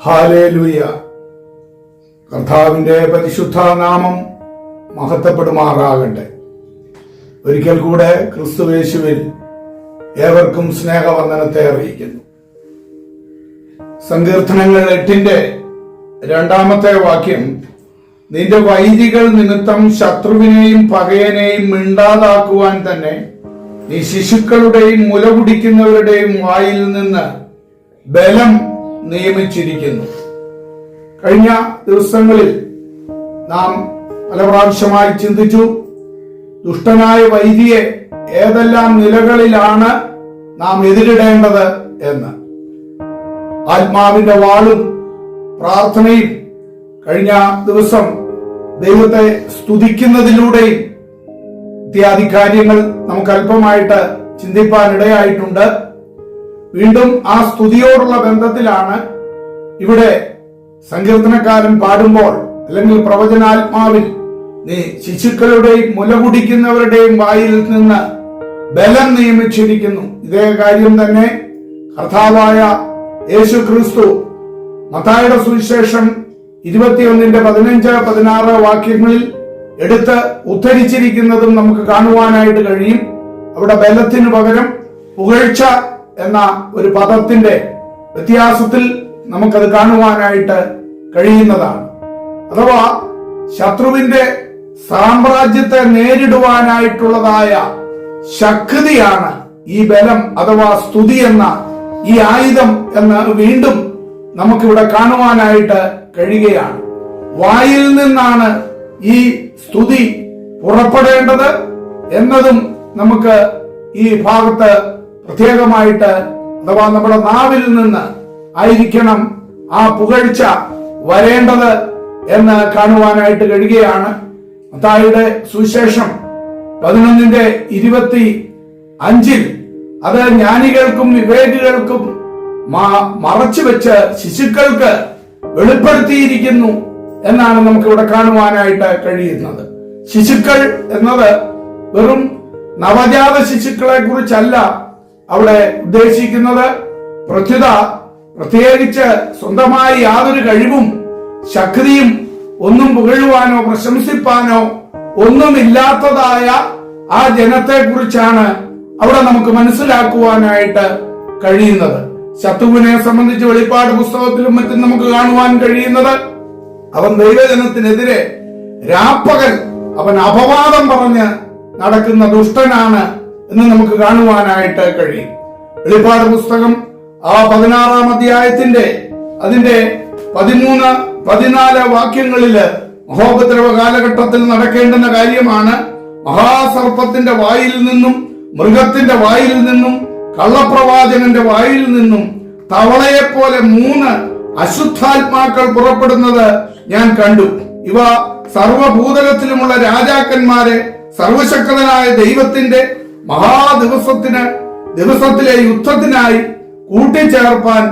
Hallelujah. കർത്താവിന്റെ പരിശുദ്ധ നാമം മഹത്വപ്പെടുമാറാകട്ടെ. ഒരിക്കൽ കൂടെ ക്രിസ്തുയേശുവിൽ ഏവർക്കും സ്നേഹവന്ദനത്തെ അറിയിക്കുന്നു. സങ്കീർത്തനങ്ങൾ 8-ന്റെ വാക്യം, നിന്റെ വൈരികൾ നിമിത്തം ശത്രുവിനെയും പകയനെയും മിണ്ടാതാക്കുവാൻ തന്നെ നീ ശിശുക്കളുടെയും മുല കുടിക്കുന്നവരുടെയും വായിൽ നിന്ന് ബലം നിയമിച്ചിരിക്കുന്നു. കഴിഞ്ഞ ദിവസങ്ങളിൽ നാം പല പ്രാവശ്യമായി ചിന്തിച്ചു, ദുഷ്ടനായ വൈരിയെ ഏതെല്ലാം നിലകളിലാണ് നാം എതിരിടേണ്ടത് എന്ന്. ആത്മാവിന്റെ വാളും പ്രാർത്ഥനയും, കഴിഞ്ഞ ദിവസം ദൈവത്തെ സ്തുതിക്കുന്നതിലൂടെയും ഇത്യാദി കാര്യങ്ങൾ നമുക്ക് അല്പമായിട്ട് ചിന്തിപ്പാനിടയായിട്ടുണ്ട്. വീണ്ടും ആ സ്തുതിയോടുള്ള ബന്ധത്തിലാണ് ഇവിടെ സങ്കീർത്തനക്കാരൻ പാടുമ്പോൾ, അല്ലെങ്കിൽ പ്രവചനാത്മാവിൽ നീ ശിശുക്കളുടെയും മുല കുടിക്കുന്നവരുടെയും വായിൽ നിന്ന് ബലം നിയമിച്ചിരിക്കുന്നു. ഇതേ കാര്യം തന്നെ കർത്താവായ യേശു ക്രിസ്തു മത്തായിയുടെ സുവിശേഷം 21-15-16 വാക്യങ്ങളിൽ എടുത്ത് ഉദ്ധരിച്ചിരിക്കുന്നതും നമുക്ക് കാണുവാനായിട്ട് കഴിയും. അവിടെ ബലത്തിനു പകരം പുകഴ്ച എന്ന ഒരു പദത്തിന്റെ വ്യത്യാസത്തിൽ നമുക്കത് കാണുവാനായിട്ട് കഴിയുന്നതാണ്. അഥവാ ശത്രുവിന്റെ സാമ്രാജ്യത്തെ നേരിടുവാനായിട്ടുള്ളതായ ശക്തിയാണ് ഈ ബലം അഥവാ സ്തുതി എന്ന ഈ ആയുധം എന്ന് വീണ്ടും നമുക്കിവിടെ കാണുവാനായിട്ട് കഴിയുകയാണ്. വായിൽ നിന്നാണ് ഈ സ്തുതി പുറപ്പെടേണ്ടത് എന്നതും നമുക്ക് ഈ ഭാഗത്ത് പ്രത്യേകമായിട്ട്, അഥവാ നമ്മുടെ നാവിൽ നിന്ന് ആയിരിക്കണം ആ പുകഴ്ച വരേണ്ടത് എന്ന് കാണുവാനായിട്ട് കഴിയുകയാണ്. മത്തായിയുടെ സുവിശേഷം 11-25 അത് ജ്ഞാനികൾക്കും വിവേകികൾക്കും മറച്ചു വെച്ച് ശിശുക്കൾക്ക് വെളിപ്പെടുത്തിയിരിക്കുന്നു എന്നാണ് നമുക്ക് ഇവിടെ കാണുവാനായിട്ട് കഴിയുന്നത്. ശിശുക്കൾ എന്നത് വെറും നവജാത ശിശുക്കളെ കുറിച്ചല്ല അവിടെ ഉദ്ദേശിക്കുന്നത്. പ്രത്യേകിച്ച് സ്വന്തമായി യാതൊരു കഴിവും ശക്തിയും ഒന്നും പുകഴുവാനോ പ്രശംസിപ്പാനോ ഒന്നുമില്ലാത്തതായ ആ ജനത്തെ കുറിച്ചാണ് അവിടെ നമുക്ക് മനസ്സിലാക്കുവാനായിട്ട് കഴിയുന്നത്. ശത്രുവിനെ സംബന്ധിച്ച് വെളിപ്പാട് പുസ്തകത്തിലും മറ്റും നമുക്ക് കാണുവാൻ കഴിയുന്നത്, അവൻ ദൈവജനത്തിനെതിരെ രാപ്പകൽ അവൻ അപവാദം പറഞ്ഞ് നടക്കുന്ന ദുഷ്ടനാണ് എന്ന് നമുക്ക് കാണുവാനായിട്ട് കഴിയും. വെളിപ്പാട് പുസ്തകം 16-ാം അധ്യായത്തിന്റെ അതിന്റെ 13-14 വാക്യങ്ങളില് മഹോപദ്രവ കാലഘട്ടത്തിൽ നടക്കേണ്ടുന്ന കാര്യമാണ്. മഹാസർപ്പത്തിന്റെ വായിൽ നിന്നും മൃഗത്തിന്റെ വായിൽ നിന്നും കള്ളപ്രവാചകന്റെ വായിൽ നിന്നും തവളയെപ്പോലെ 3 അശുദ്ധാത്മാക്കൾ പുറപ്പെടുന്നത് ഞാൻ കണ്ടു. ഇവ സർവഭൂതലത്തിലുമുള്ള രാജാക്കന്മാരെ സർവശക്തനായ ദൈവത്തിന്റെ ദിവസത്തിലെ യുദ്ധത്തിനായി കൂട്ടിച്ചേർപ്പാൻ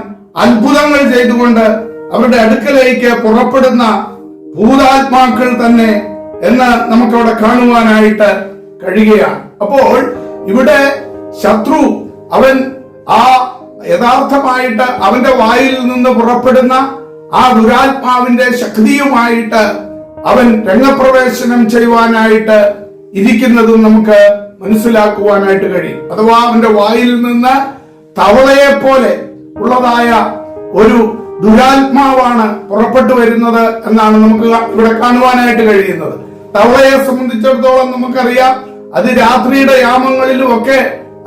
അത്ഭുതങ്ങൾ ചെയ്തുകൊണ്ട് അവരുടെ അടുക്കലേക്ക് പുറപ്പെടുന്ന ഭൂതാത്മാക്കൾ തന്നെ എന്ന് നമുക്കവിടെ കാണുവാനായിട്ട് കഴിയുകയാണ്. അപ്പോൾ ഇവിടെ ശത്രു അവൻ ആ യഥാർത്ഥമായിട്ട് അവന്റെ വായിൽ നിന്ന് പുറപ്പെടുന്ന ആ ദുരാത്മാവിന്റെ ശക്തിയുമായിട്ട് അവൻ രംഗപ്രവേശനം ചെയ്യുവാനായിട്ട് ഇരിക്കുന്നതും നമുക്ക് മനസ്സിലാക്കുവാനായിട്ട് കഴിയും. അഥവാ അവന്റെ വായിൽ നിന്ന് തവളയെ പോലെ ഉള്ളതായ ഒരു ദുരാത്മാവാണ് പുറപ്പെട്ടു വരുന്നത് എന്നാണ് നമുക്ക് ഇവിടെ കാണുവാനായിട്ട് കഴിയുന്നത്. തവളയെ സംബന്ധിച്ചിടത്തോളം നമുക്കറിയാം, അത് രാത്രിയുടെ യാമങ്ങളിലും ഒക്കെ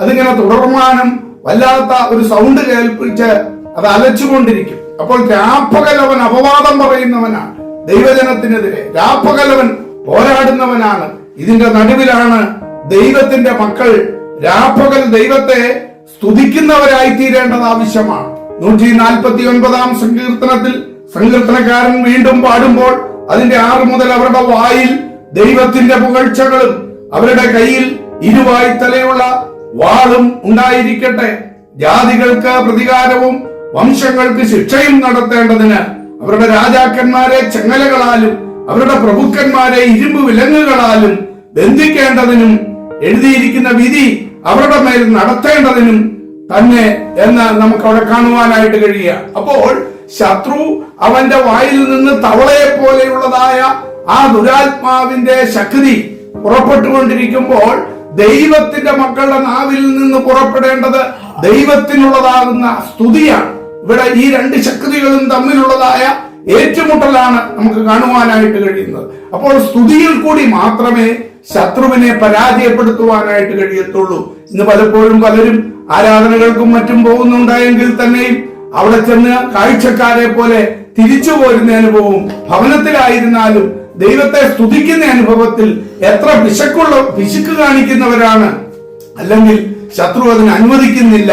അതിങ്ങനെ തുടർമാനം വല്ലാത്ത ഒരു സൗണ്ട് കേൾപ്പിച്ച് അത് അലച്ചുകൊണ്ടിരിക്കും. അപ്പോൾ രാപ്പകലവൻ അപവാദം പറയുന്നവനാണ്, ദൈവജനത്തിനെതിരെ രാപ്പകലവൻ പോരാടുന്നവനാണ്. ഇതിന്റെ നടുവിലാണ് ദൈവത്തിന്റെ മക്കൾ രാപ്പകൽ ദൈവത്തെ സ്തുതിക്കുന്നവരായി തീരേണ്ടത് ആവശ്യമാണ്. 149-ാം സങ്കീർത്തനത്തിൽ സങ്കീർത്തനക്കാരൻ വീണ്ടും പാടുമ്പോൾ അതിന്റെ 6 മുതൽ അവരുടെ വായിൽ ദൈവത്തിന്റെ പുകഴ്ചകളും അവരുടെ കയ്യിൽ ഇരുവായ്ത്തലയുള്ള വാളും ഉണ്ടായിരിക്കട്ടെ. ജാതികൾക്ക് പ്രതികാരവും വംശങ്ങൾക്ക് ശിക്ഷയും നടത്തേണ്ടതിന് അവരുടെ രാജാക്കന്മാരെ ചങ്ങലകളാലും അവരുടെ പ്രഭുക്കന്മാരെ ഇരുമ്പ് വിലങ്ങുകളാലും ബന്ധിക്കേണ്ടതിനും എഴുതിയിരിക്കുന്ന വിധി അവരുടെ മേൽ നടത്തേണ്ടതിനും തന്നെ എന്ന് നമുക്ക് അവിടെ കാണുവാനായിട്ട് കഴിയുക. അപ്പോൾ ശത്രു അവന്റെ വായിൽ നിന്ന് തവളയെ പോലെയുള്ളതായ ആ ദുരാത്മാവിന്റെ ശക്തി പുറപ്പെട്ടുകൊണ്ടിരിക്കുമ്പോൾ ദൈവത്തിന്റെ മക്കളുടെ നാവിൽ നിന്ന് പുറപ്പെടേണ്ടത് ദൈവത്തിനുള്ളതാകുന്ന സ്തുതിയാണ്. ഇവിടെ ഈ രണ്ട് ശക്തികളും തമ്മിലുള്ളതായ ഏറ്റുമുട്ടലാണ് നമുക്ക് കാണുവാനായിട്ട് കഴിയുന്നത്. അപ്പോൾ സ്തുതിയിൽ കൂടി മാത്രമേ ശത്രുവിനെ പരാജയപ്പെടുത്തുവാനായിട്ട് കഴിയത്തുള്ളൂ. ഇന്ന് പലപ്പോഴും പലരും ആരാധനകൾക്കും മറ്റും പോകുന്നുണ്ടായെങ്കിൽ തന്നെയും അവിടെ ചെന്ന് കാഴ്ചക്കാരെ പോലെ തിരിച്ചു പോരുന്ന അനുഭവവും, ഭവനത്തിലായിരുന്നാലും ദൈവത്തെ സ്തുതിക്കുന്ന അനുഭവത്തിൽ എത്ര പിശുക്ക് കാണിക്കുന്നവരാണ്, അല്ലെങ്കിൽ ശത്രു അതിന് അനുവദിക്കുന്നില്ല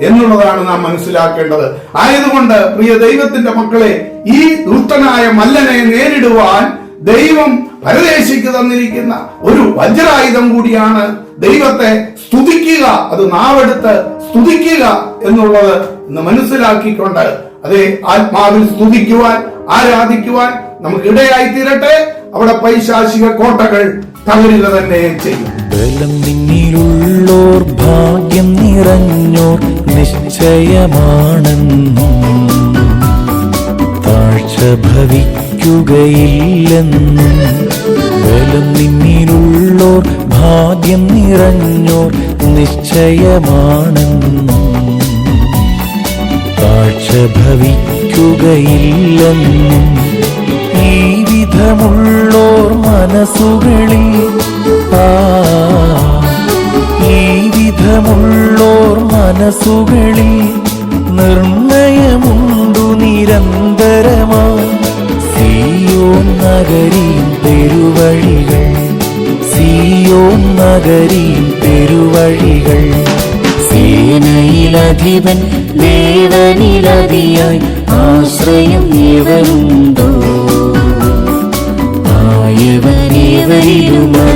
എന്നുള്ളതാണ് നാം മനസ്സിലാക്കേണ്ടത്. ആയതുകൊണ്ട് പ്രിയ ദൈവത്തിന്റെ മക്കളെ, ഈ ദുഷ്ടനായ മല്ലനെ നേരിടുവാൻ ദൈവം പരദേശിക്ക് തന്നിരിക്കുന്ന ഒരു വജ്രായുധം കൂടിയാണ് ദൈവത്തെ സ്തുതിക്കുക, അത് നാവെടുത്ത് സ്തുതിക്കുക എന്നുള്ളത് എന്ന് മനസ്സിലാക്കിക്കൊണ്ട് അതേ ആത്മാവിൽ സ്തുതിക്കുവാൻ, ആരാധിക്കുവാൻ നമുക്ക് ഇടയായി തീരട്ടെ. അവിടെ പൈശാചിക കോട്ടകൾ തകരുക തന്നെ ചെയ്യും. ബലം നിന്നിലുള്ളോർ ഭാഗ്യം നിറഞ്ഞോർ നിശ്ചയമാണെന്നും താഴ്ച ഭവിക്കുകയില്ലെന്നും. ബലം നിന്നിലുള്ളോർ ഭാഗ്യം നിറഞ്ഞോർ നിശ്ചയമാണെന്നും താഴ്ച ഭവിക്കുകയില്ലെന്നും. ഈ വിധമുള്ളോർ മനസ്സുകളിൽ ഈ വിധമുള്ളോർ മനസ്സുകളിൽ നിർണയമുണ്ടു നിരന്തരമാ. സിയോൻ നഗരിൻ പെരുവഴികൾ, സിയോൻ നഗരിൻ പെരുവഴികൾ. സേനയിലധിപൻ ദേവനിലതിയായി ആശ്രയം ഏവരുണ്ടോ? ആയവനേവരിലുമാ